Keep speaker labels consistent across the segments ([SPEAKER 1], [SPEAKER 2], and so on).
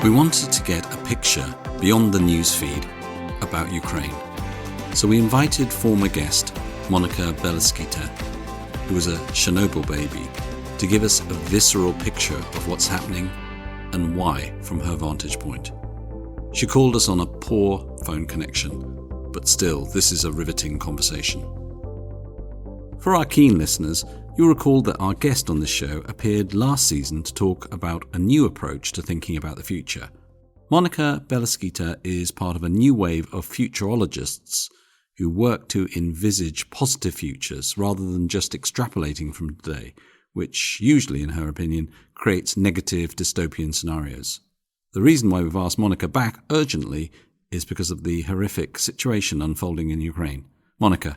[SPEAKER 1] We wanted to get a picture beyond the news feed about Ukraine. So we invited former guest Monika Bielskyte, who was a Chernobyl baby, to give us a visceral picture of what's happening and why from her vantage point. She called us on a poor phone connection, but still, this is a riveting conversation. For our keen listeners, you'll recall that our guest on this show appeared last season to talk about a new approach to thinking about the future. Monika Bielskyte is part of a new wave of futurologists who work to envisage positive futures rather than just extrapolating from today, which usually, in her opinion, creates negative dystopian scenarios. The reason why we've asked Monika back urgently is because of the horrific situation unfolding in Ukraine. Monika,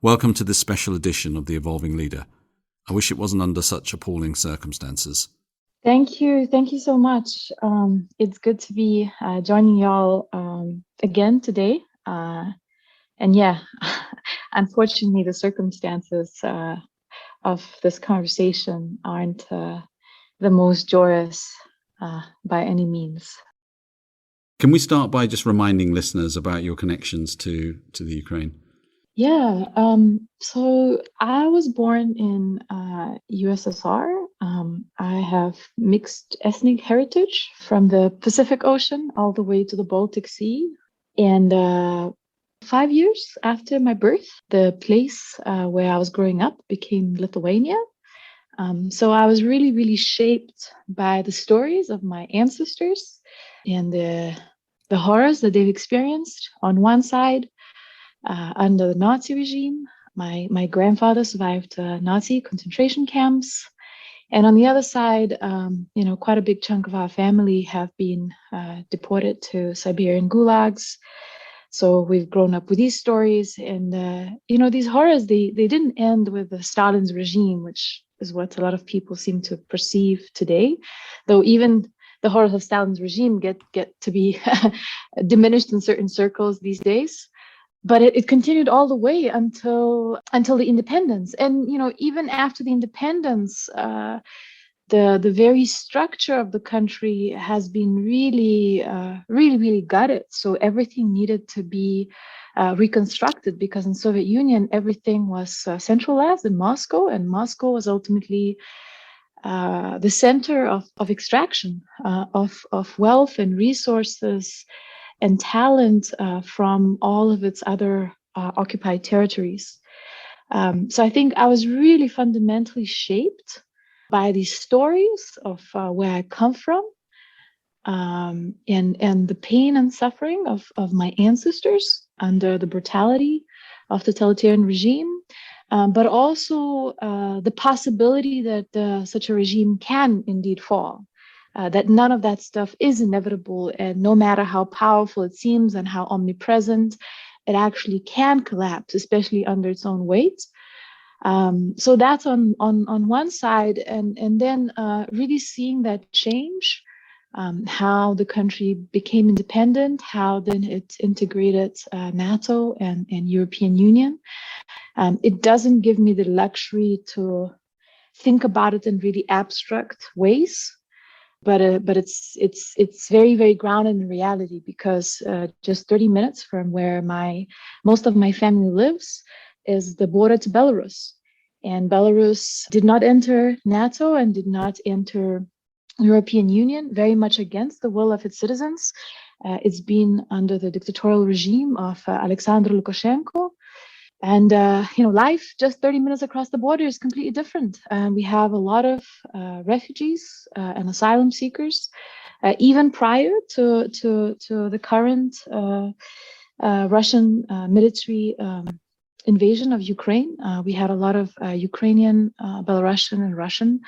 [SPEAKER 1] welcome to this special edition of The Evolving Leader. I wish it wasn't under such appalling circumstances.
[SPEAKER 2] Thank you. Thank you so much. It's good to be joining y'all again today. And yeah, unfortunately, the circumstances of this conversation aren't the most joyous by any means.
[SPEAKER 1] Can we start by just reminding listeners about your connections to the Ukraine?
[SPEAKER 2] Yeah. So I was born in USSR. I have mixed ethnic heritage from the Pacific Ocean all the way to the Baltic Sea. And 5 years after my birth, the place where I was growing up became Lithuania. So I was really, really shaped by the stories of my ancestors and the horrors that they've experienced. On one side, under the Nazi regime, my grandfather survived Nazi concentration camps. And on the other side, quite a big chunk of our family have been deported to Siberian gulags. So we've grown up with these stories, and these horrors, they didn't end with Stalin's regime, which is what a lot of people seem to perceive today, though even the horrors of Stalin's regime get to be diminished in certain circles these days. But it continued all the way until the independence. And even after the independence, the very structure of the country has been really, really gutted. So everything needed to be reconstructed, because in Soviet Union, everything was centralized in Moscow, and Moscow was ultimately the center of extraction of wealth and resources and talent from all of its other occupied territories. So I think I was really fundamentally shaped by these stories of where I come from, and the pain and suffering of my ancestors under the brutality of the totalitarian regime, but also the possibility that such a regime can indeed fall. That none of that stuff is inevitable, and no matter how powerful it seems and how omnipresent, it actually can collapse, especially under its own weight. So that's on one side, and then really seeing that change, how the country became independent, how then it integrated NATO and European Union. It doesn't give me the luxury to think about it in really abstract ways. But it's very, very grounded in reality, because just 30 minutes from where most of my family lives is the border to Belarus. And Belarus did not enter NATO and did not enter European Union, very much against the will of its citizens. It's been under the dictatorial regime of Alexander Lukashenko. And, life just 30 minutes across the border is completely different. We have a lot of refugees and asylum seekers, even prior to the current Russian military invasion of Ukraine. We had a lot of Ukrainian, Belarusian, and Russian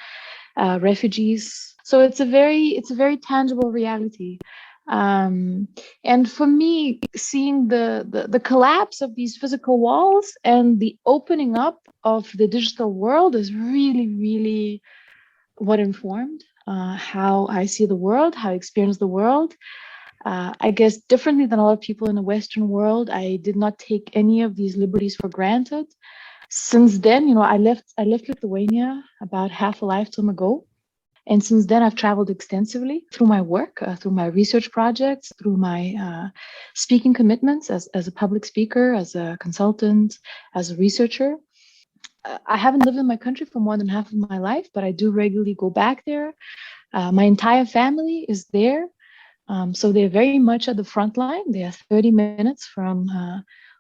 [SPEAKER 2] refugees. So it's a very tangible reality. And for me, seeing the collapse of these physical walls and the opening up of the digital world is really, really what informed how I see the world, how I experience the world. I guess differently than a lot of people in the Western world, I did not take any of these liberties for granted. Since then, I left Lithuania about half a lifetime ago. And since then, I've traveled extensively through my work, through my research projects, through my speaking commitments as a public speaker, as a consultant, as a researcher. I haven't lived in my country for more than half of my life, but I do regularly go back there. My entire family is there. So they're very much at the front line. They are 30 minutes from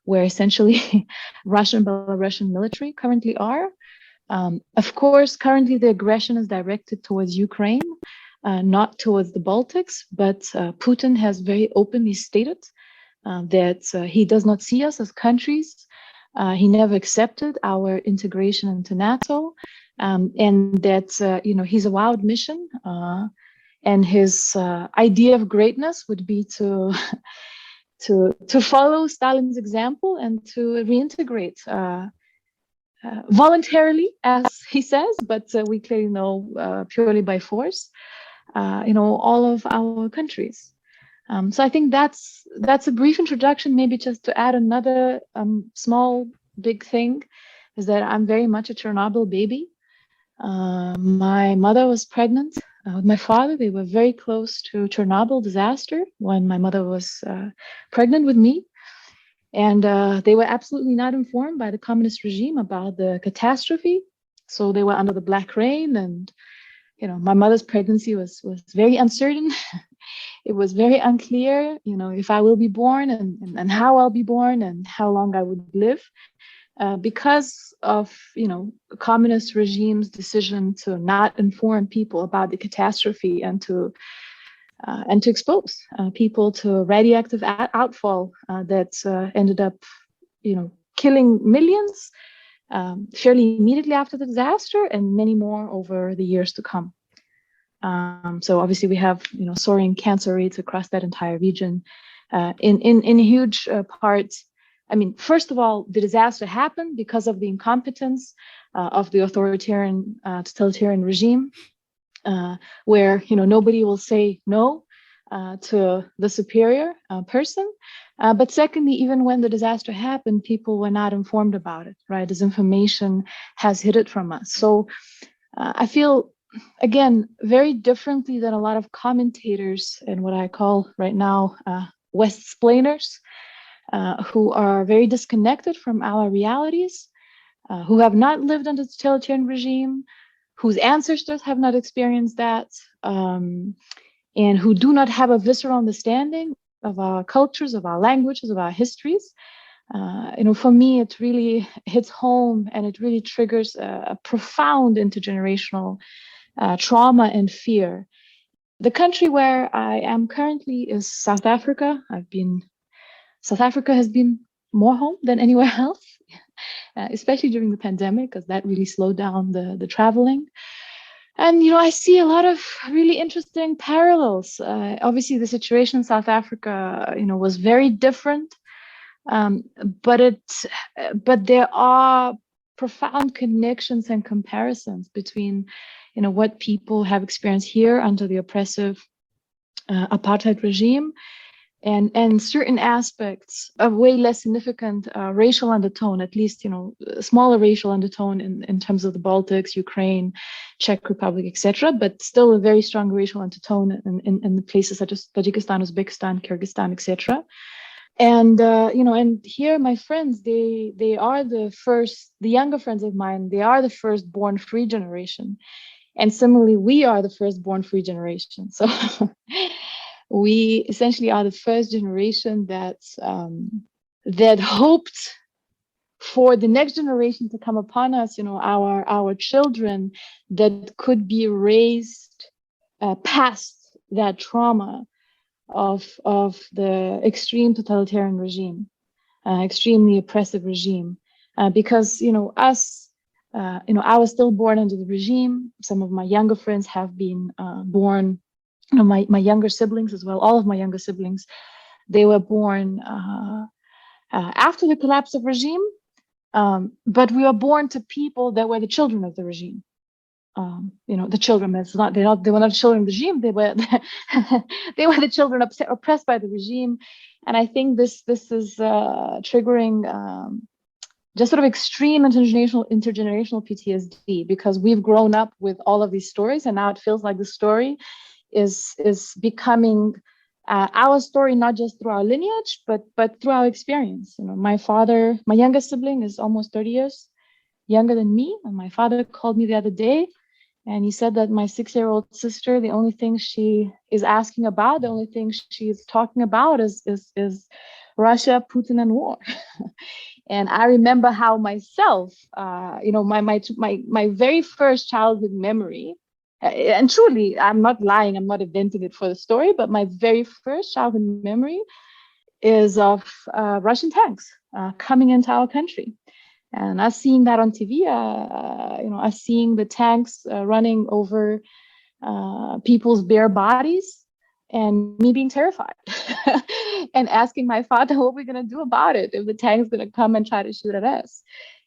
[SPEAKER 2] where essentially Russian, Belarusian military currently are. Of course, currently the aggression is directed towards Ukraine, not towards the Baltics, but Putin has very openly stated that he does not see us as countries. He never accepted our integration into NATO, and that he's a wild mission. And his idea of greatness would be to follow Stalin's example and to reintegrate voluntarily, as he says, but we clearly know purely by force, all of our countries. So I think that's a brief introduction. Maybe just to add another small big thing is that I'm very much a Chernobyl baby. My mother was pregnant with my father. They were very close to Chernobyl disaster when my mother was pregnant with me. And they were absolutely not informed by the communist regime about the catastrophe. So they were under the black rain, and my mother's pregnancy was very uncertain. It was very unclear, if I will be born and how I'll be born and how long I would live. Because of communist regime's decision to not inform people about the catastrophe and to expose people to radioactive outfall that ended up killing millions fairly immediately after the disaster, and many more over the years to come. So obviously we have soaring cancer rates across that entire region, in huge part. I mean, first of all, the disaster happened because of the incompetence of the authoritarian, totalitarian regime, where nobody will say no to the superior person. But secondly, even when the disaster happened, people were not informed about it. Right, disinformation has hid it from us. So I feel, again, very differently than a lot of commentators and what I call right now West-splainers, who are very disconnected from our realities, who have not lived under the totalitarian regime, whose ancestors have not experienced that, and who do not have a visceral understanding of our cultures, of our languages, of our histories. For me, it really hits home, and it really triggers a profound intergenerational trauma and fear. The country where I am currently is South Africa. South Africa has been more home than anywhere else, especially during the pandemic, because that really slowed down the traveling. And, I see a lot of really interesting parallels. Obviously, the situation in South Africa, was very different, but there are profound connections and comparisons between, what people have experienced here under the oppressive apartheid regime, and certain aspects of way less significant racial undertone, at least, a smaller racial undertone in terms of the Baltics, Ukraine, Czech Republic, etc., but still a very strong racial undertone in places such as Tajikistan, Uzbekistan, Kyrgyzstan, etc. And, and here my friends, they are the younger friends of mine, they are the first born free generation. And similarly, we are the first born free generation. So we essentially are the first generation that hoped for the next generation to come upon us, our children, that could be raised past that trauma of the extreme totalitarian regime, extremely oppressive regime, because us. I was still born under the regime. Some of my younger friends have been born. My younger siblings as well. All of my younger siblings, they were born after the collapse of regime. But we were born to people that were the children of the regime. The children. They were not children of the regime. They were they were the children oppressed by the regime. And I think this is triggering just sort of extreme intergenerational PTSD, because we've grown up with all of these stories, and now it feels like the story is becoming our story, not just through our lineage, but through our experience. My youngest sibling is almost 30 years younger than me, and my father called me the other day, and he said that my 6-year-old sister, the only thing she is asking about, the only thing she is talking about is Russia, Putin, and war. And I remember how myself, my very first childhood memory, and truly, I'm not lying, I'm not inventing it for the story, but my very first childhood memory is of Russian tanks coming into our country. And us seeing that on TV, us seeing the tanks running over people's bare bodies, and me being terrified and asking my father, what are we going to do about it if the tank's going to come and try to shoot at us?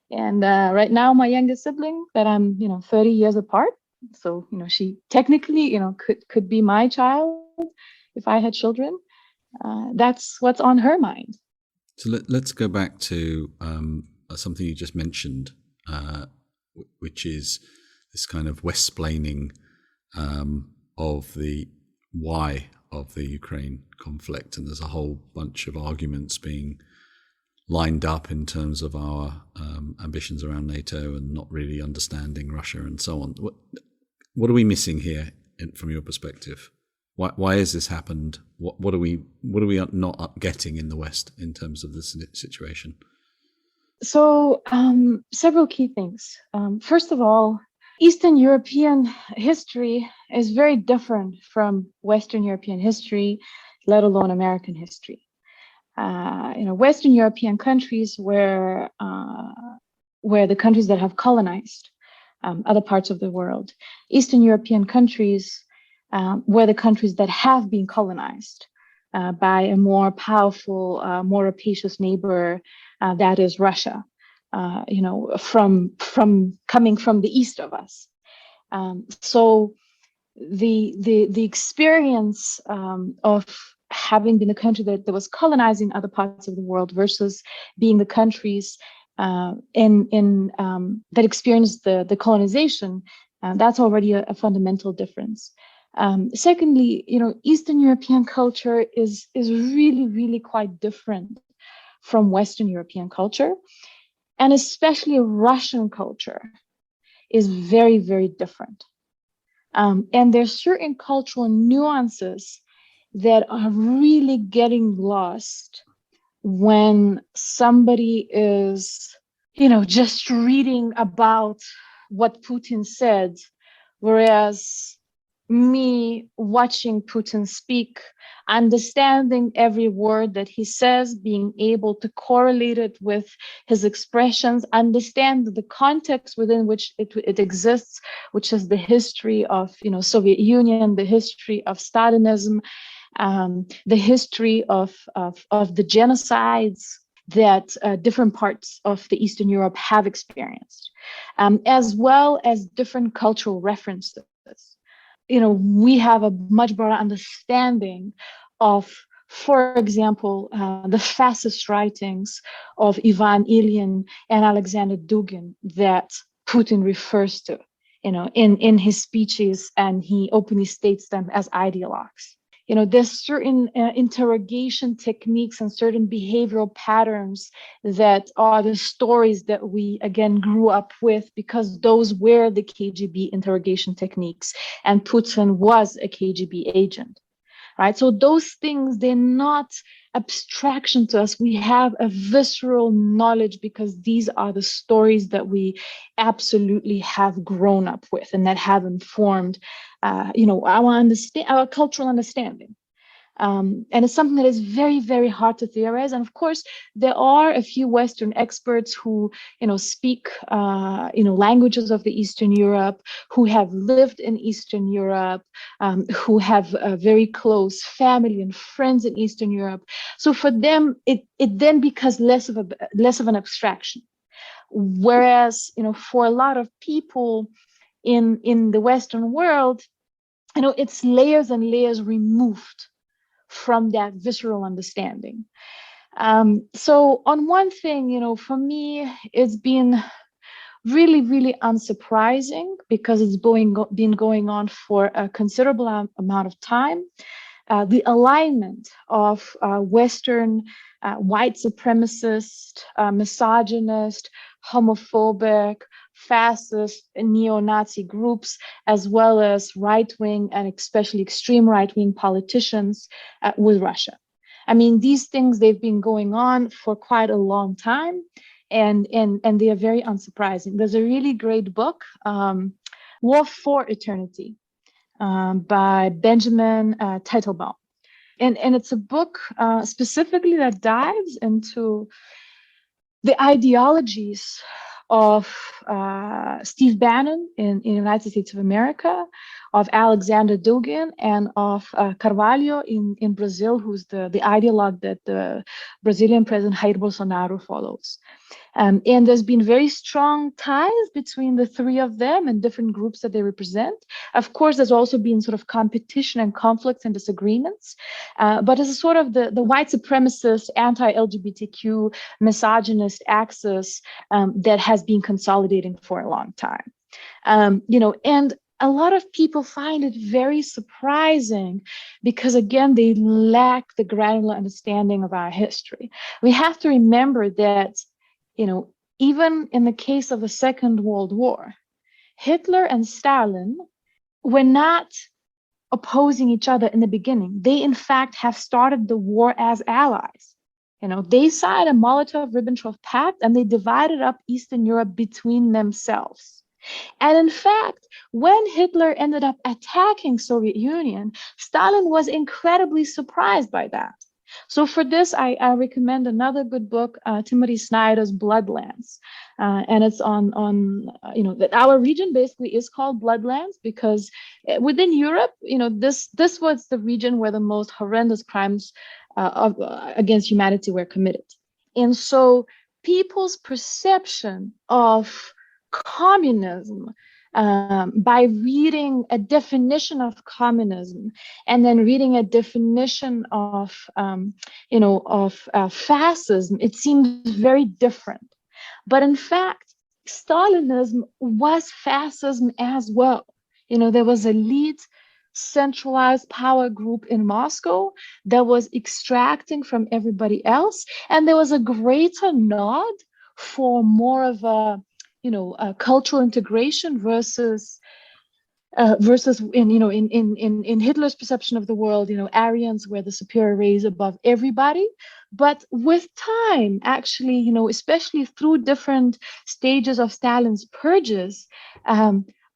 [SPEAKER 2] And right now, my youngest sibling, that I'm 30 years apart, so she technically could be my child if I had children. That's what's on her mind.
[SPEAKER 1] So let's go back to something you just mentioned, which is this kind of West-splaining of the why of the Ukraine conflict. And there's a whole bunch of arguments being lined up in terms of our ambitions around NATO and not really understanding Russia and so on. What are we missing here from your perspective? Why has this happened? What are we not getting in the West in terms of this situation?
[SPEAKER 2] So several key things. First of all, Eastern European history is very different from Western European history, let alone American history. Western European countries were the countries that have colonized other parts of the world. Eastern European countries were the countries that have been colonized by a more powerful, more rapacious neighbor, that is Russia. From coming from the east of us. So the experience of having been a country that was colonizing other parts of the world versus being the countries that experienced the colonization, that's already a fundamental difference. Secondly, Eastern European culture is really, really quite different from Western European culture. And especially Russian culture is very, very different. And there's certain cultural nuances that are really getting lost when somebody is, just reading about what Putin said, whereas me watching Putin speak, understanding every word that he says, being able to correlate it with his expressions, understand the context within which it exists, which is the history of Soviet Union, the history of Stalinism, the history of the genocides that different parts of the Eastern Europe have experienced, as well as different cultural references. We have a much broader understanding of, for example, the fascist writings of Ivan Ilyin and Alexander Dugin that Putin refers to, in his speeches, and he openly states them as ideologues. There's certain interrogation techniques and certain behavioral patterns that are the stories that we, again, grew up with, because those were the KGB interrogation techniques, and Putin was a KGB agent, right? So those things, they're not abstraction to us. We have a visceral knowledge because these are the stories that we absolutely have grown up with and that have informed our cultural understanding. And it's something that is very, very hard to theorize. And of course, there are a few Western experts who, speak, languages of the Eastern Europe, who have lived in Eastern Europe, who have a very close family and friends in Eastern Europe. So for them, it then becomes less of an abstraction. Whereas, for a lot of people in the Western world, it's layers and layers removed from that visceral understanding. So on one thing, for me, it's been really, really unsurprising because it's been going on for a considerable amount of time. The alignment of Western white supremacist, misogynist, homophobic, fascist, neo-Nazi groups, as well as right-wing and especially extreme right-wing politicians with Russia. I mean, these things, they've been going on for quite a long time, and they are very unsurprising. There's a really great book, War for Eternity, by Benjamin Teitelbaum. And it's a book specifically that dives into the ideologies of Steve Bannon in the United States of America, of Alexander Dugin, and of Carvalho in Brazil, who's the ideologue that the Brazilian president Jair Bolsonaro follows. And there's been very strong ties between the three of them and different groups that they represent. Of course, there's also been sort of competition and conflicts and disagreements, but as a sort of the white supremacist, anti-LGBTQ, misogynist axis that has been consolidating for a long time. And a lot of people find it very surprising because, again, they lack the granular understanding of our history. We have to remember that, even in the case of the Second World War, Hitler and Stalin were not opposing each other in the beginning. They, in fact, have started the war as allies. They signed a Molotov-Ribbentrop Pact and they divided up Eastern Europe between themselves. And in fact, when Hitler ended up attacking Soviet Union, Stalin was incredibly surprised by that. So for this, I recommend another good book, Timothy Snyder's Bloodlands. And it's on that our region basically is called Bloodlands because within Europe, this was the region where the most horrendous crimes against humanity were committed. And so people's perception of communism, by reading a definition of communism and then reading a definition of fascism, it seems very different. But in fact, Stalinism was fascism as well. There was an elite centralized power group in Moscow that was extracting from everybody else, and there was a greater nod for more of a cultural integration versus in Hitler's perception of the world, Aryans were the superior race above everybody. But with time, actually, especially through different stages of Stalin's purges,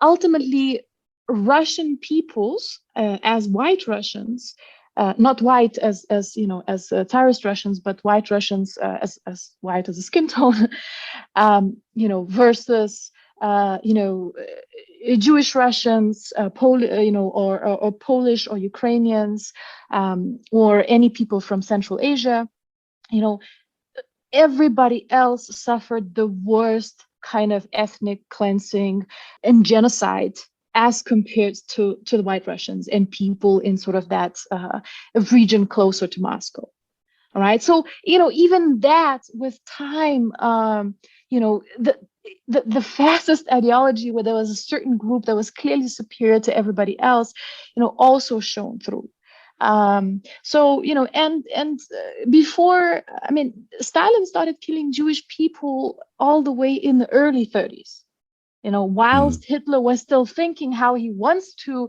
[SPEAKER 2] ultimately Russian peoples, as white Russians, not white as Tsarist Russians, but white Russians as white as a skin tone, versus Jewish Russians, or Polish or Ukrainians, or any people from Central Asia. Everybody else suffered the worst kind of ethnic cleansing and genocide as compared to the white Russians and people in sort of that region closer to Moscow. All right. So, even that with time, the fascist ideology where there was a certain group that was clearly superior to everybody else, also shone through. Before, Stalin started killing Jewish people all the way in the early 30s. Whilst Hitler was still thinking how he wants to,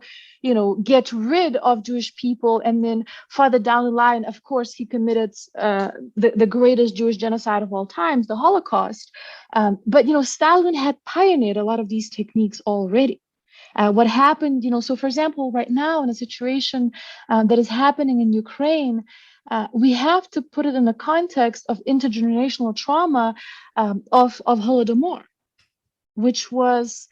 [SPEAKER 2] get rid of Jewish people. And then further down the line, of course, he committed the greatest Jewish genocide of all times, the Holocaust. But Stalin had pioneered a lot of these techniques already. What happened, so for example, right now in a situation that is happening in Ukraine, we have to put it in the context of intergenerational trauma of Holodomor, which was,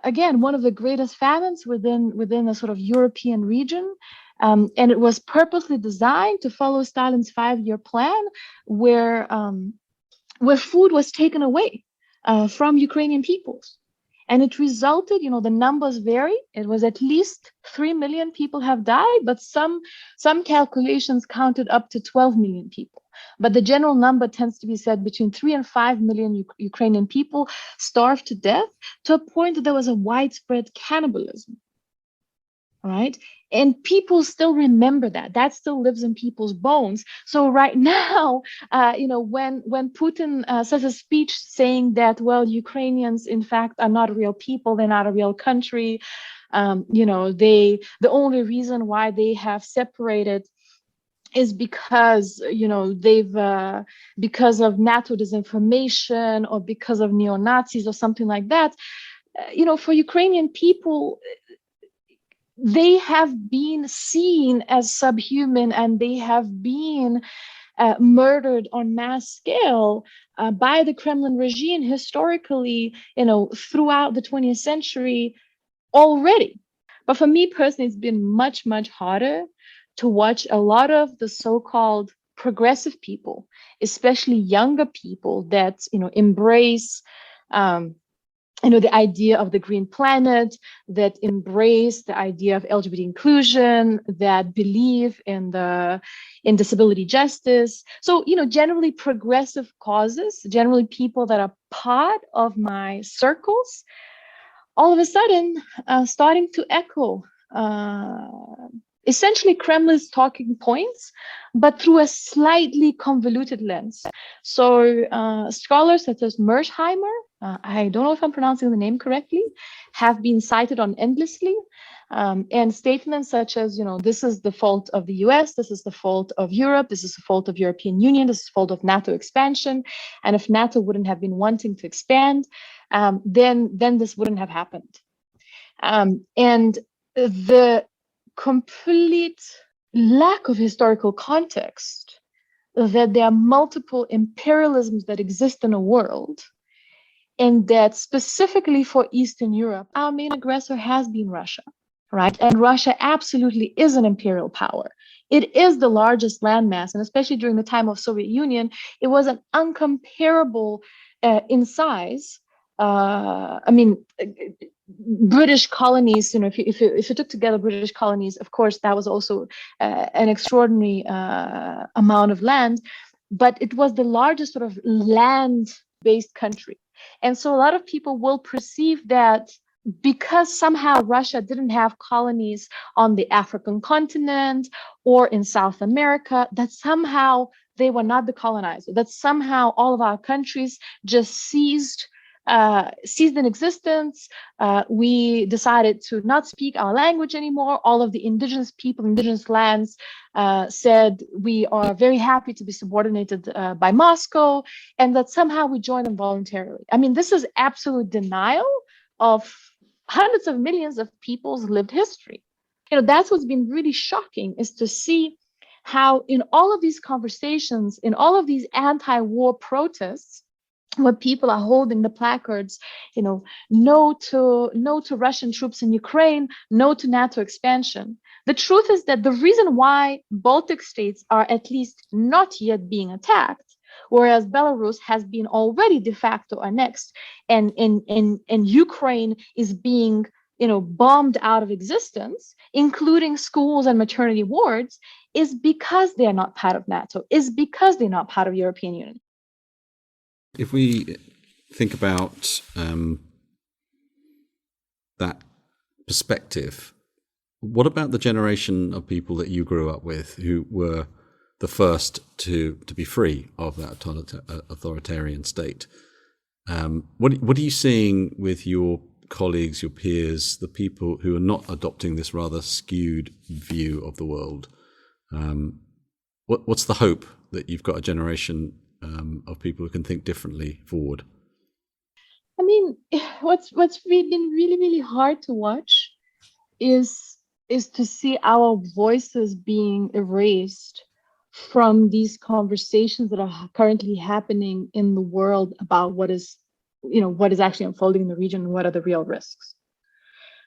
[SPEAKER 2] again, one of the greatest famines within a sort of European region. And it was purposely designed to follow Stalin's 5-year plan where food was taken away from Ukrainian peoples. And it resulted, the numbers vary. It was at least 3 million people have died, but some calculations counted up to 12 million people. But the general number tends to be said between 3 and 5 million Ukrainian people starved to death, to a point that there was a widespread cannibalism. Right? And people still remember that. That still lives in people's bones. So right now, when Putin says a speech saying that, well, Ukrainians, in fact, are not real people, they're not a real country. The only reason why they have separated is because because of NATO disinformation or because of neo-Nazis or something like that. For Ukrainian people, they have been seen as subhuman, and they have been murdered on mass scale by the Kremlin regime historically, throughout the 20th century already. But for me personally, it's been much, much harder to watch a lot of the so-called progressive people, especially younger people that, embrace the idea of the green planet, that embrace the idea of LGBT inclusion, that believe in disability justice. So, generally progressive causes, generally people that are part of my circles, all of a sudden starting to echo essentially Kremlin's talking points, but through a slightly convoluted lens. So scholars such as Mersheimer, I don't know if I'm pronouncing the name correctly, have been cited on endlessly. And statements such as, this is the fault of the US, this is the fault of Europe, this is the fault of European Union, this is the fault of NATO expansion. And if NATO wouldn't have been wanting to expand, then this wouldn't have happened. And the complete lack of historical context that there are multiple imperialisms that exist in a world, and that specifically for Eastern Europe, our main aggressor has been Russia, right? And Russia absolutely is an imperial power. It is the largest landmass, and especially during the time of Soviet Union, it was an uncomparable in size. British colonies, if you took together British colonies, of course, that was also an extraordinary amount of land, but it was the largest sort of land-based country. And so a lot of people will perceive that because somehow Russia didn't have colonies on the African continent or in South America, that somehow they were not the colonizer, that somehow all of our countries just ceased in existence. We decided to not speak our language anymore. All of the indigenous people, indigenous lands said we are very happy to be subordinated by Moscow, and that somehow we joined them voluntarily. I mean, this is absolute denial of hundreds of millions of people's lived history. That's what's been really shocking, is to see how in all of these conversations, in all of these anti-war protests, where people are holding the placards, no to Russian troops in Ukraine, no to NATO expansion. The truth is that the reason why Baltic states are at least not yet being attacked, whereas Belarus has been already de facto annexed, and Ukraine is being bombed out of existence, including schools and maternity wards, is because they are not part of NATO, is because they're not part of European Union.
[SPEAKER 1] If we think about that perspective, what about the generation of people that you grew up with who were the first to be free of that authoritarian state? What are you seeing with your colleagues, your peers, the people who are not adopting this rather skewed view of the world? What's the hope that you've got a generation of people who can think differently forward?
[SPEAKER 2] I mean, what's been really, really hard to watch is to see our voices being erased from these conversations that are currently happening in the world about what is actually unfolding in the region and what are the real risks.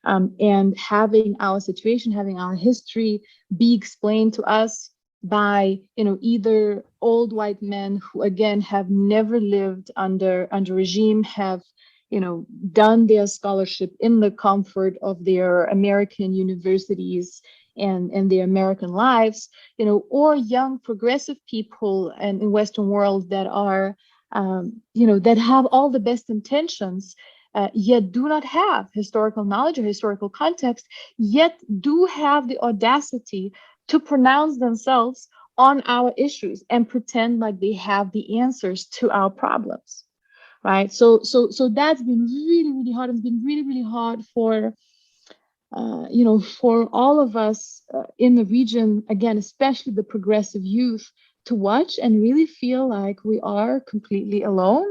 [SPEAKER 2] And having our situation, having our history be explained to us by either old white men who again have never lived under regime, have done their scholarship in the comfort of their American universities and their American lives, or young progressive people and in Western world that are, that have all the best intentions, yet do not have historical knowledge or historical context, yet do have the audacity to pronounce themselves on our issues and pretend like they have the answers to our problems, right? So that's been really, really hard. It's been really, really hard for for all of us in the region, again, especially the progressive youth, to watch and really feel like we are completely alone,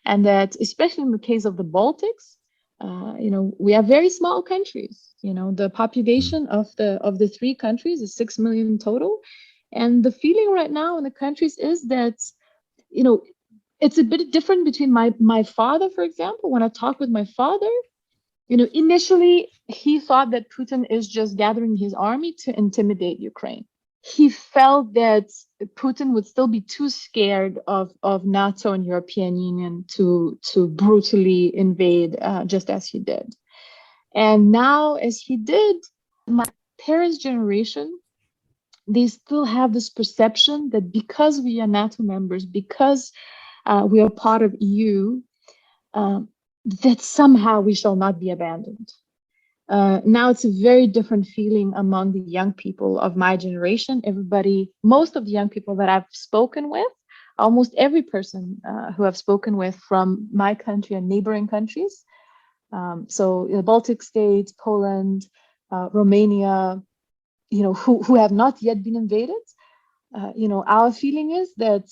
[SPEAKER 2] and that, especially in the case of the Baltics, we are very small countries. The population of the three countries is 6 million total, and the feeling right now in the countries is that it's a bit different between my father, for example. When I talk with my father, initially he thought that Putin is just gathering his army to intimidate Ukraine. He felt that Putin would still be too scared of NATO and European Union to brutally invade, just as he did. And now, as he did, my parents' generation, they still have this perception that because we are NATO members, because we are part of EU, that somehow we shall not be abandoned. Now it's a very different feeling among the young people of my generation. Most of the young people that I've spoken with, almost every person who I've spoken with from my country and neighboring countries, so the Baltic states, Poland, Romania, who have not yet been invaded, our feeling is that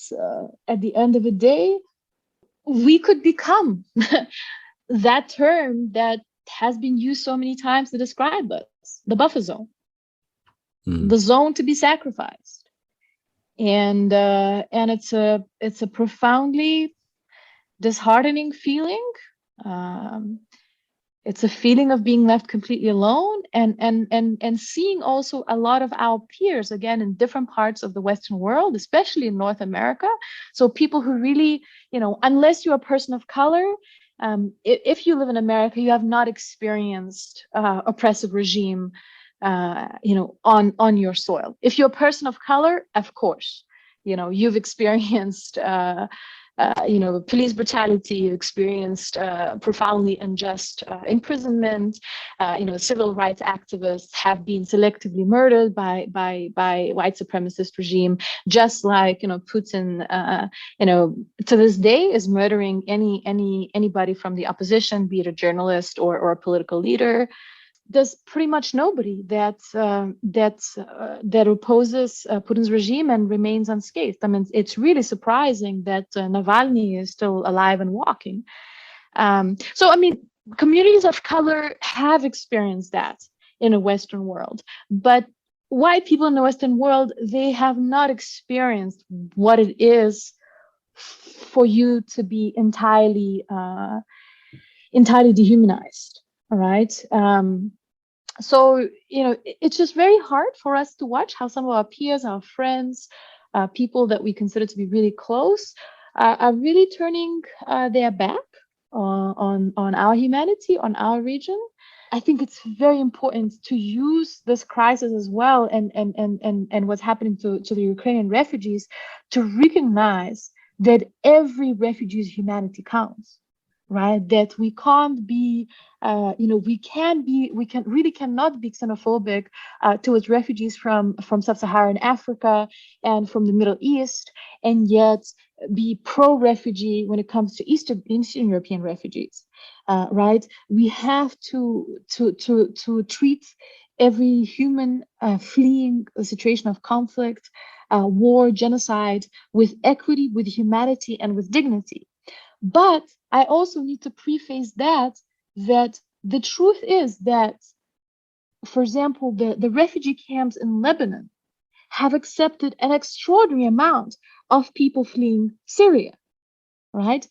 [SPEAKER 2] at the end of the day, we could become that term that has been used so many times to describe us, the buffer zone, the zone to be sacrificed. And it's a profoundly disheartening feeling. It's a feeling of being left completely alone, and seeing also a lot of our peers, again, in different parts of the Western world, especially in North America. So people who really, unless you're a person of color, if you live in America, you have not experienced oppressive regime, on your soil. If you're a person of color, of course, you've experienced police brutality, you experienced profoundly unjust imprisonment. Civil rights activists have been selectively murdered by white supremacist regime, just like Putin, to this day is murdering anybody from the opposition, be it a journalist or a political leader. There's pretty much nobody that opposes Putin's regime and remains unscathed. I mean, it's really surprising that Navalny is still alive and walking. So, I mean, communities of color have experienced that in a Western world, but white people in the Western world, they have not experienced what it is for you to be entirely dehumanized. All right. So, it's just very hard for us to watch how some of our peers, our friends, people that we consider to be really close, are really turning their back on our humanity, on our region. I think it's very important to use this crisis as well, and what's happening to the Ukrainian refugees, to recognize that every refugee's humanity counts. Right, that we can't be, we cannot be xenophobic towards refugees from sub-Saharan Africa and from the Middle East, and yet be pro-refugee when it comes to Eastern European refugees. Right, we have to treat every human fleeing a situation of conflict, war, genocide with equity, with humanity, and with dignity. But I also need to preface that the truth is that, for example, the refugee camps in Lebanon have accepted an extraordinary amount of people fleeing Syria, right?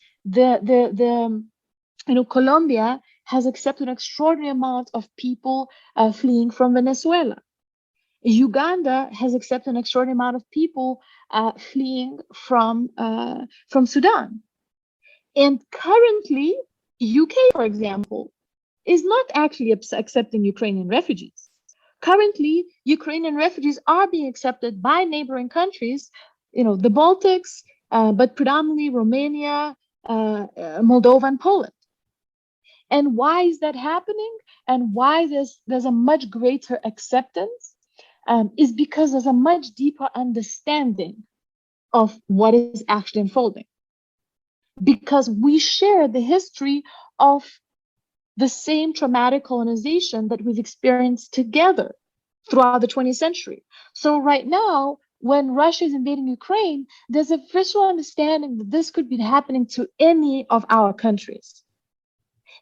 [SPEAKER 2] Colombia has accepted an extraordinary amount of people fleeing from Venezuela. Uganda has accepted an extraordinary amount of people fleeing from Sudan. And currently, UK, for example, is not actually accepting Ukrainian refugees. Currently, Ukrainian refugees are being accepted by neighboring countries, the Baltics, but predominantly Romania, Moldova, and Poland. And why is that happening? And why there's a much greater acceptance is because there's a much deeper understanding of what is actually unfolding. Because we share the history of the same traumatic colonization that we've experienced together throughout the 20th century. So right now, when Russia is invading Ukraine, there's a visceral understanding that this could be happening to any of our countries.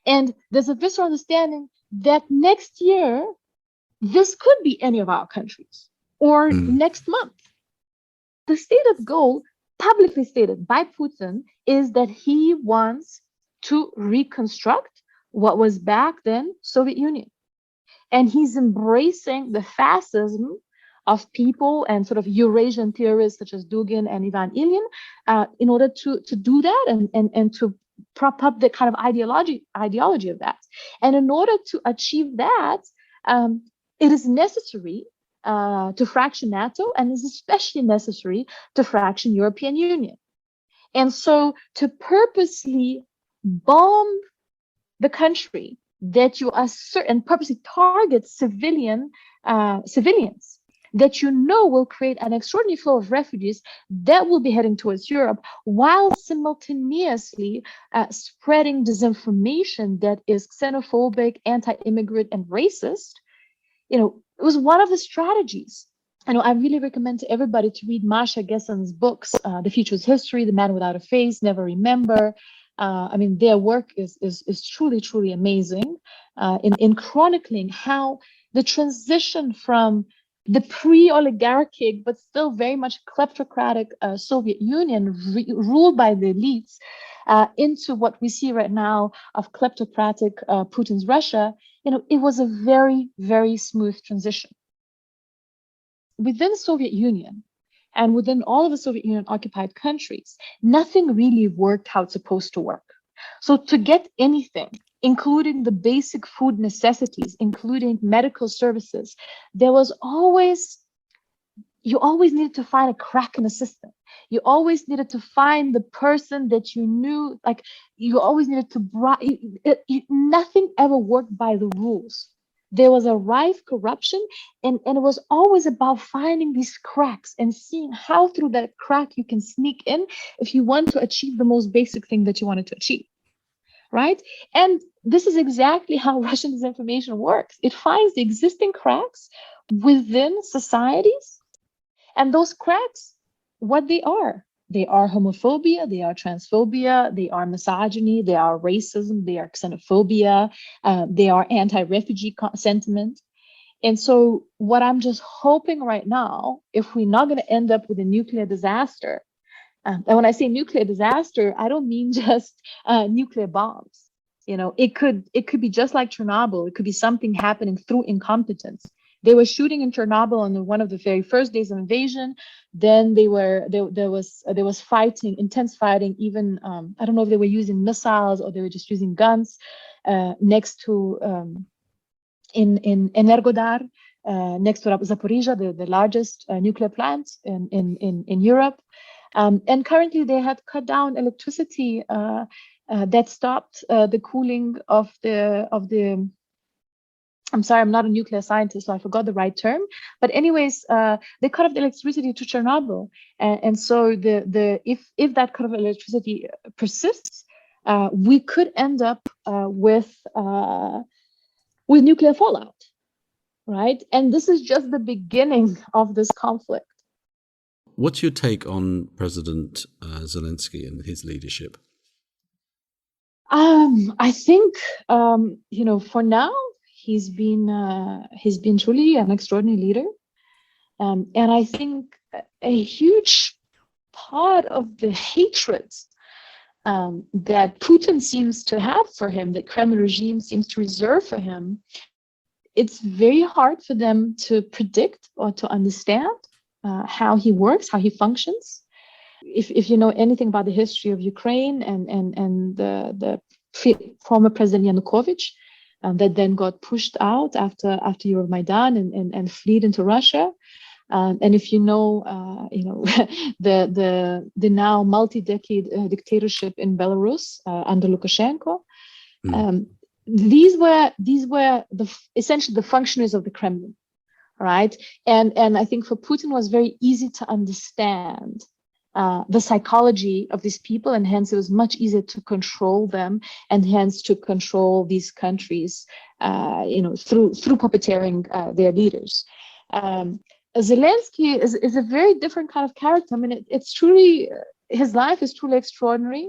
[SPEAKER 2] And there's a visceral understanding that next year, this could be any of our countries, or next month. The stated goal, publicly stated by Putin, is that he wants to reconstruct what was back then Soviet Union. And he's embracing the fascism of people and sort of Eurasian theorists such as Dugin and Ivan Ilyin in order to do that and to prop up the kind of ideology of that. And in order to achieve that, it is necessary to fraction NATO, and is especially necessary to fraction European Union. And so to purposely bomb the country that you assert and purposely target civilians that will create an extraordinary flow of refugees that will be heading towards Europe, while simultaneously spreading disinformation that is xenophobic, anti-immigrant, and racist. It was one of the strategies. I really recommend to everybody to read Masha Gessen's books, The Future's History, The Man Without a Face, Never Remember. Their work is truly, truly amazing in chronicling how the transition from the pre-oligarchic but still very much kleptocratic Soviet Union ruled by the elites into what we see right now of kleptocratic Putin's Russia. It was a very, very smooth transition. Within the Soviet Union and within all of the Soviet Union occupied countries, nothing really worked how it's supposed to work. So to get anything, including the basic food necessities, including medical services, you always needed to find a crack in the system. You always needed to find the person that you knew, you always needed to nothing ever worked by the rules. There was a rife corruption, and it was always about finding these cracks and seeing how through that crack you can sneak in if you want to achieve the most basic thing that you wanted to achieve, right? And this is exactly how Russian disinformation works. It finds the existing cracks within societies, and those cracks, what they are homophobia, they are transphobia, they are misogyny, they are racism, they are xenophobia, they are anti-refugee sentiment. And so what I'm just hoping right now, if we're not going to end up with a nuclear disaster, and when I say nuclear disaster, I don't mean just nuclear bombs. It could be just like Chernobyl. It could be something happening through incompetence. They were shooting in Chernobyl on one of the very first days of invasion. Then there was fighting, intense fighting. Even I don't know if they were using missiles or they were just using guns next to in Energodar, next to Zaporizhia, the largest nuclear plant in Europe. And currently, they had cut down electricity that stopped the cooling of the. I'm sorry, I'm not a nuclear scientist, so I forgot the right term. But anyways, they cut off the electricity to Chernobyl, and so if that cut off electricity persists, we could end up with nuclear fallout, right? And this is just the beginning of this conflict.
[SPEAKER 1] What's your take on President Zelensky and his leadership?
[SPEAKER 2] I think for now, he's been truly an extraordinary leader, and I think a huge part of the hatred that Putin seems to have for him, that Kremlin regime seems to reserve for him, it's very hard for them to predict or to understand how he works, how he functions. If you know anything about the history of Ukraine and the former President Yanukovych, that then got pushed out after Euromaidan and fled into Russia. And if you know, the now multi-decade dictatorship in Belarus under Lukashenko, these were essentially the functionaries of the Kremlin, right? And I think for Putin it was very easy to understand the psychology of these people, and hence it was much easier to control them, and hence to control these countries, through puppeteering their leaders. Zelensky is a very different kind of character. I mean, it's truly, his life is truly extraordinary.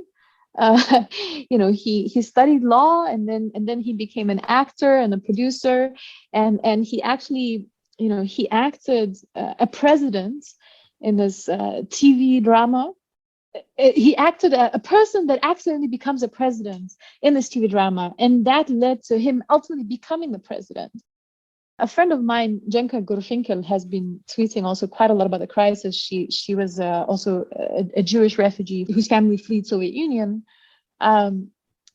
[SPEAKER 2] He studied law, and then he became an actor and a producer, and he actually, he acted a president in this TV drama. He acted a person that accidentally becomes a president in this TV drama, and that led to him ultimately becoming the president. A friend of mine, Jenka Gorfinkel, has been tweeting also quite a lot about the crisis. She was also a Jewish refugee whose family fled Soviet Union.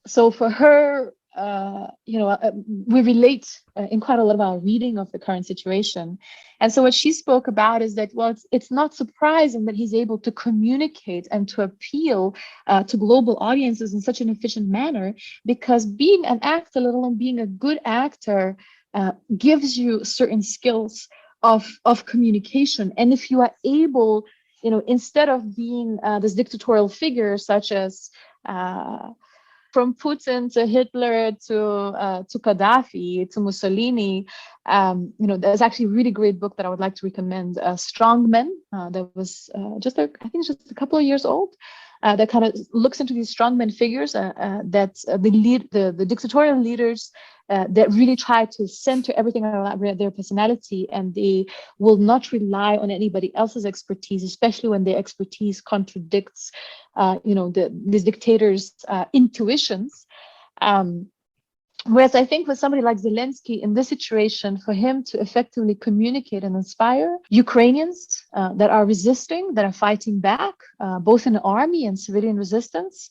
[SPEAKER 2] So for her, we relate in quite a lot of our reading of the current situation. And so what she spoke about is that, well, it's not surprising that he's able to communicate and to appeal to global audiences in such an efficient manner, because being an actor, let alone being a good actor, gives you certain skills of communication. And if you are able, instead of being this dictatorial figure, such as from Putin to Hitler to Gaddafi to Mussolini, there's actually a really great book that I would like to recommend, Strong Men, that was just a couple of years old, that kind of looks into these strongman figures that the dictatorial leaders that really try to center everything around their personality, and they will not rely on anybody else's expertise, especially when their expertise contradicts, these dictators' intuitions. Whereas I think with somebody like Zelensky in this situation, for him to effectively communicate and inspire Ukrainians that are resisting, that are fighting back, both in the army and civilian resistance,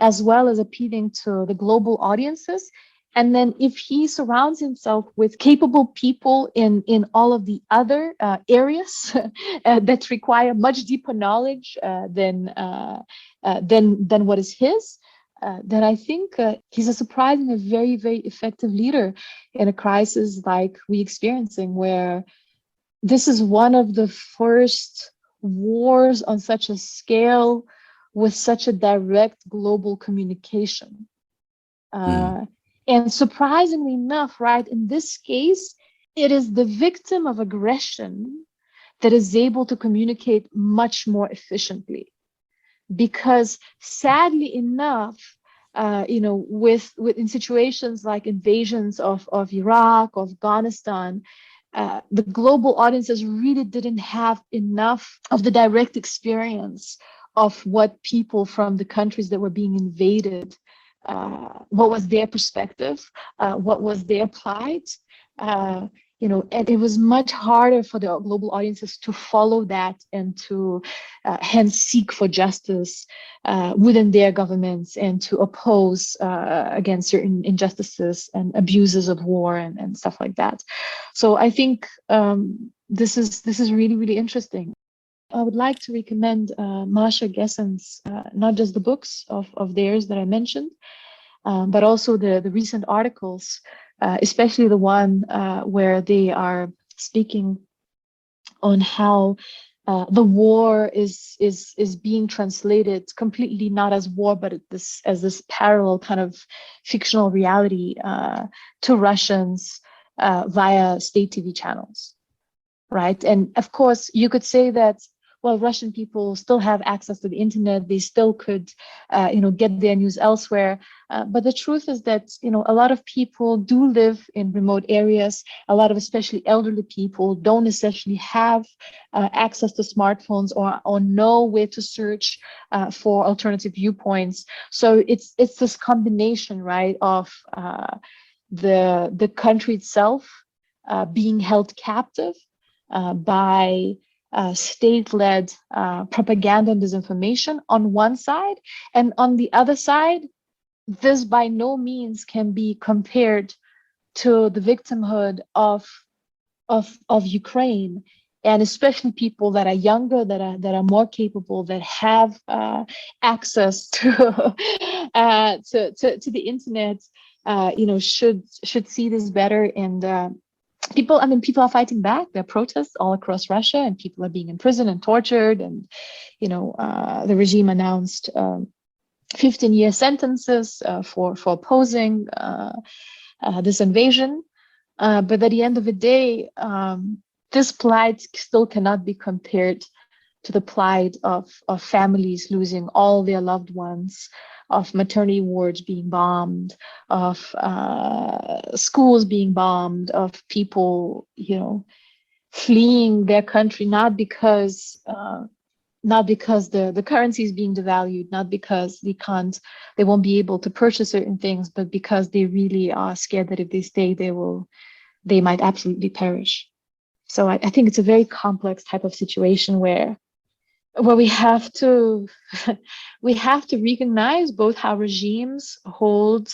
[SPEAKER 2] as well as appealing to the global audiences. And then if he surrounds himself with capable people in all of the other areas that require much deeper knowledge than what is his, then I think he's a surprisingly very, very effective leader in a crisis like we're experiencing, where this is one of the first wars on such a scale with such a direct global communication. And surprisingly enough, right, in this case, it is the victim of aggression that is able to communicate much more efficiently. Because sadly enough, with in situations like invasions of Iraq, of Afghanistan, the global audiences really didn't have enough of the direct experience of what people from the countries that were being invaded, what was their perspective, what was their plight. And it was much harder for the global audiences to follow that and to hence seek for justice within their governments and to oppose against certain injustices and abuses of war and stuff like that. So I think this is really, really interesting. I would like to recommend Masha Gessen's, not just the books of theirs that I mentioned, but also the recent articles, especially the one where they are speaking on how the war is being translated completely not as war, but as this parallel kind of fictional reality to Russians via state TV channels, right? And of course, you could say that, well, Russian people still have access to the internet. They still could, get their news elsewhere. But the truth is that, a lot of people do live in remote areas. A lot of especially elderly people don't essentially have access to smartphones or know where to search for alternative viewpoints. So it's this combination, right, of the country itself being held captive by state-led propaganda and disinformation on one side, and on the other side, this by no means can be compared to the victimhood of Ukraine, and especially people that are younger, that are more capable, that have access to, to the internet, should see this better. And people are fighting back. There are protests all across Russia, and people are being imprisoned and tortured. And the regime announced 15-year sentences for opposing this invasion. But at the end of the day, this plight still cannot be compared to the plight of families losing all their loved ones, of maternity wards being bombed, of schools being bombed, of people, fleeing their country, not because the currency is being devalued, not because they won't be able to purchase certain things, but because they really are scared that if they stay, they might absolutely perish. So I think it's a very complex type of situation where we have to recognize both how regimes hold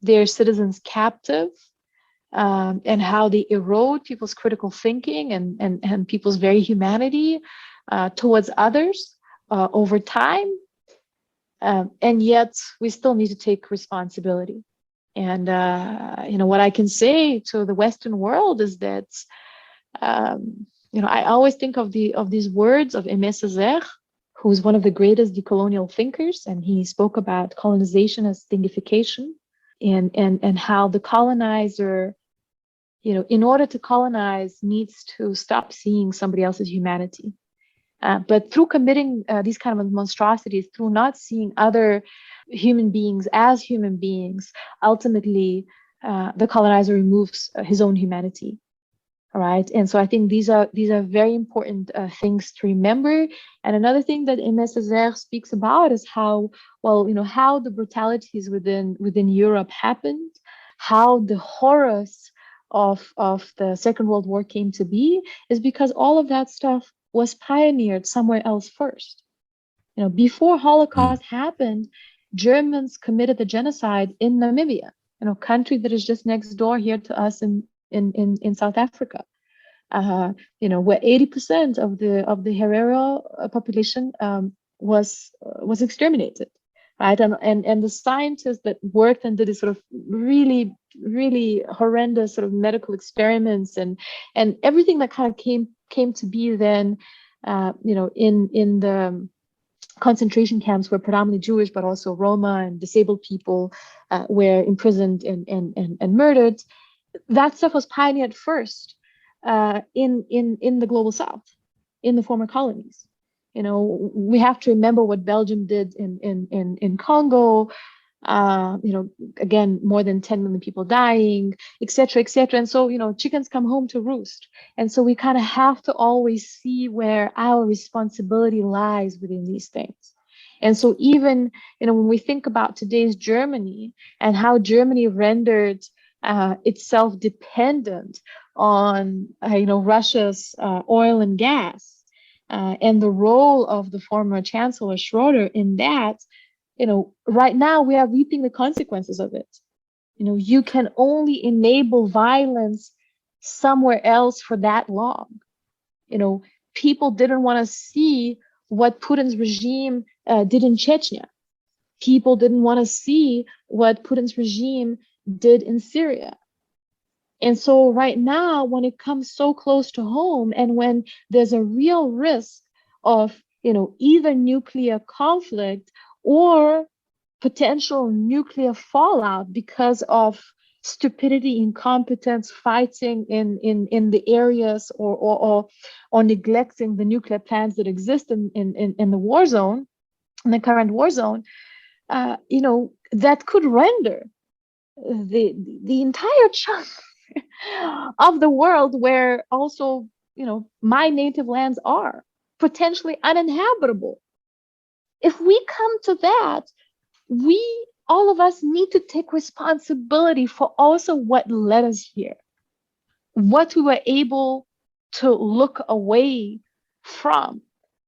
[SPEAKER 2] their citizens captive, and how they erode people's critical thinking and people's very humanity towards others over time. And yet we still need to take responsibility. And what I can say to the Western world is that I always think of these words of Aimé Césaire, who's one of the greatest decolonial thinkers, and he spoke about colonization as thingification, and how the colonizer, in order to colonize, needs to stop seeing somebody else's humanity. But through committing these kind of monstrosities, through not seeing other human beings as human beings, ultimately the colonizer removes his own humanity. All right. And so I think these are very important things to remember. And another thing that Aimé Césaire speaks about is how the brutalities within Europe happened, how the horrors of the Second World War came to be, is because all of that stuff was pioneered somewhere else first. Before Holocaust happened, Germans committed the genocide in Namibia, country that is just next door here to us in South Africa, where 80% of the Herero population was exterminated, right? And the scientists that worked and did this sort of really, really horrendous sort of medical experiments and everything that kind of came to be then, in the concentration camps were predominantly Jewish, but also Roma and disabled people were imprisoned and murdered. That stuff was pioneered first in the global South, in the former colonies. We have to remember what Belgium did in Congo. Again, more than 10 million people dying, et cetera, et cetera. And so, chickens come home to roost. And so we kind of have to always see where our responsibility lies within these things. And so even, when we think about today's Germany and how Germany rendered itself dependent on, Russia's oil and gas, and the role of the former Chancellor Schroeder in that, right now we are reaping the consequences of it. You can only enable violence somewhere else for that long. People didn't want to see what Putin's regime did in Chechnya. People didn't want to see what Putin's regime did in Syria. And so right now, when it comes so close to home, and when there's a real risk of, either nuclear conflict or potential nuclear fallout because of stupidity, incompetence, fighting in the areas, or neglecting the nuclear plants that exist in the war zone, in the current war zone, that could render the entire chunk of the world where also, my native lands are potentially uninhabitable. If we come to that, all of us need to take responsibility for also what led us here, what we were able to look away from,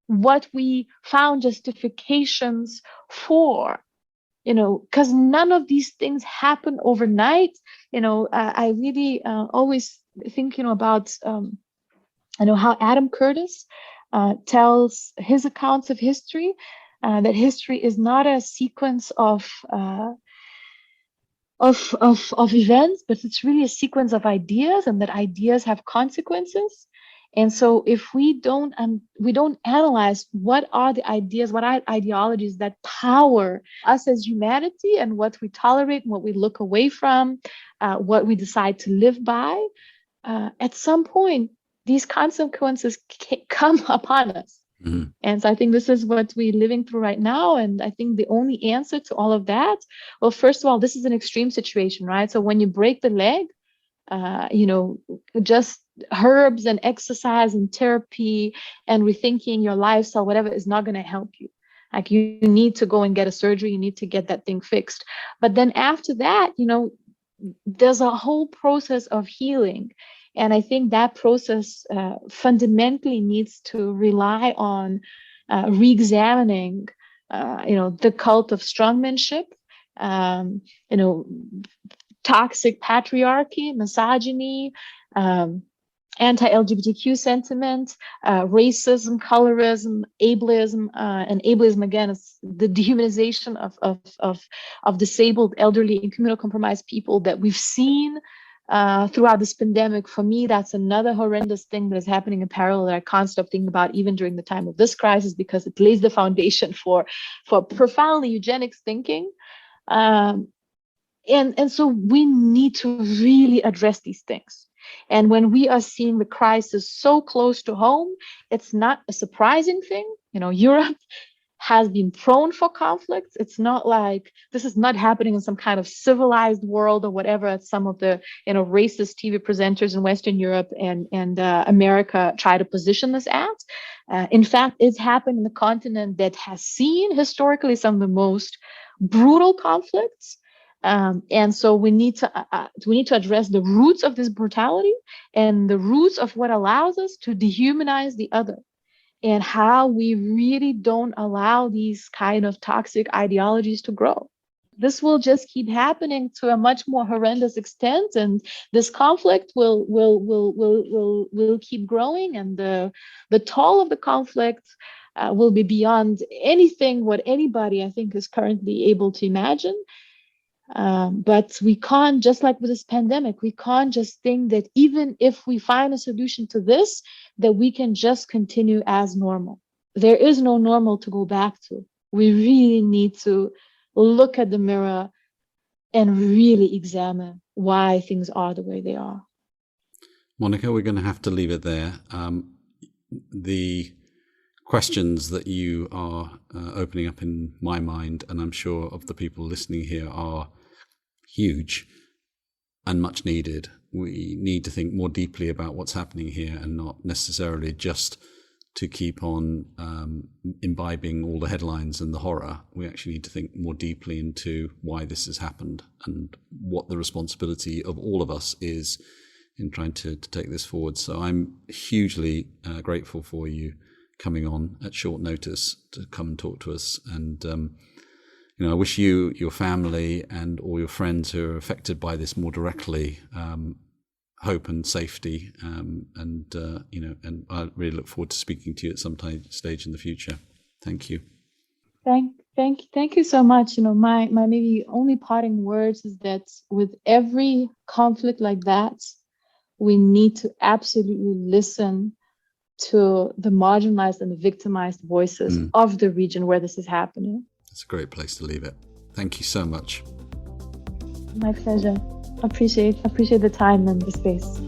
[SPEAKER 2] what we found justifications for, because none of these things happen overnight. I really always think, about, how Adam Curtis tells his accounts of history, that history is not a sequence of events, but it's really a sequence of ideas, and that ideas have consequences. And so if we don't analyze what are the ideas, what are ideologies that power us as humanity, and what we tolerate and what we look away from, what we decide to live by, at some point, these consequences come upon us.
[SPEAKER 1] Mm-hmm.
[SPEAKER 2] And so I think this is what we're living through right now. And I think the only answer to all of that, well, first of all, this is an extreme situation, right? So when you break the leg, just herbs and exercise and therapy and rethinking your lifestyle, whatever, is not going to help you. Like, you need to go and get a surgery. You need to get that thing fixed. But then after that, there's a whole process of healing. And I think that process fundamentally needs to rely on re-examining, the cult of strongmanship, toxic patriarchy, misogyny, anti-LGBTQ sentiment, racism, colorism, ableism, and ableism, again, is the dehumanization of disabled, elderly, and immunocompromised people that we've seen throughout this pandemic. For me, that's another horrendous thing that is happening in parallel that I can't stop thinking about, even during the time of this crisis, because it lays the foundation for profoundly eugenics thinking. And so we need to really address these things. And when we are seeing the crisis so close to home, it's not a surprising thing. Europe has been prone for conflicts. It's not like this is not happening in some kind of civilized world or whatever, as some of the racist TV presenters in Western Europe and America try to position this as. In fact, it's happened in the continent that has seen historically some of the most brutal conflicts. And so we need to address the roots of this brutality and the roots of what allows us to dehumanize the other, and how we really don't allow these kind of toxic ideologies to grow. This will just keep happening to a much more horrendous extent, and this conflict will keep growing, and the toll of the conflict will be beyond anything what anybody, I think, is currently able to imagine. But we can't, just like with this pandemic, we can't just think that even if we find a solution to this, that we can just continue as normal. There is no normal to go back to. We really need to look at the mirror and really examine why things are the way they are.
[SPEAKER 1] Monika, we're going to have to leave it there. The questions that you are opening up in my mind, and I'm sure of the people listening here, are huge and much needed. We need to think more deeply about what's happening here, and not necessarily just to keep on imbibing all the headlines and the horror. We actually need to think more deeply into why this has happened and what the responsibility of all of us is in trying to take this forward. So I'm hugely grateful for you coming on at short notice to come and talk to us. And, I wish you, your family, and all your friends who are affected by this more directly, hope and safety. And I really look forward to speaking to you at some stage in the future. Thank you.
[SPEAKER 2] Thank you so much. My maybe only parting words is that with every conflict like that, we need to absolutely listen to the marginalized and the victimized voices of the region where this is happening.
[SPEAKER 1] It's a great place to leave it. Thank you so much.
[SPEAKER 2] My pleasure. Appreciate the time and the space.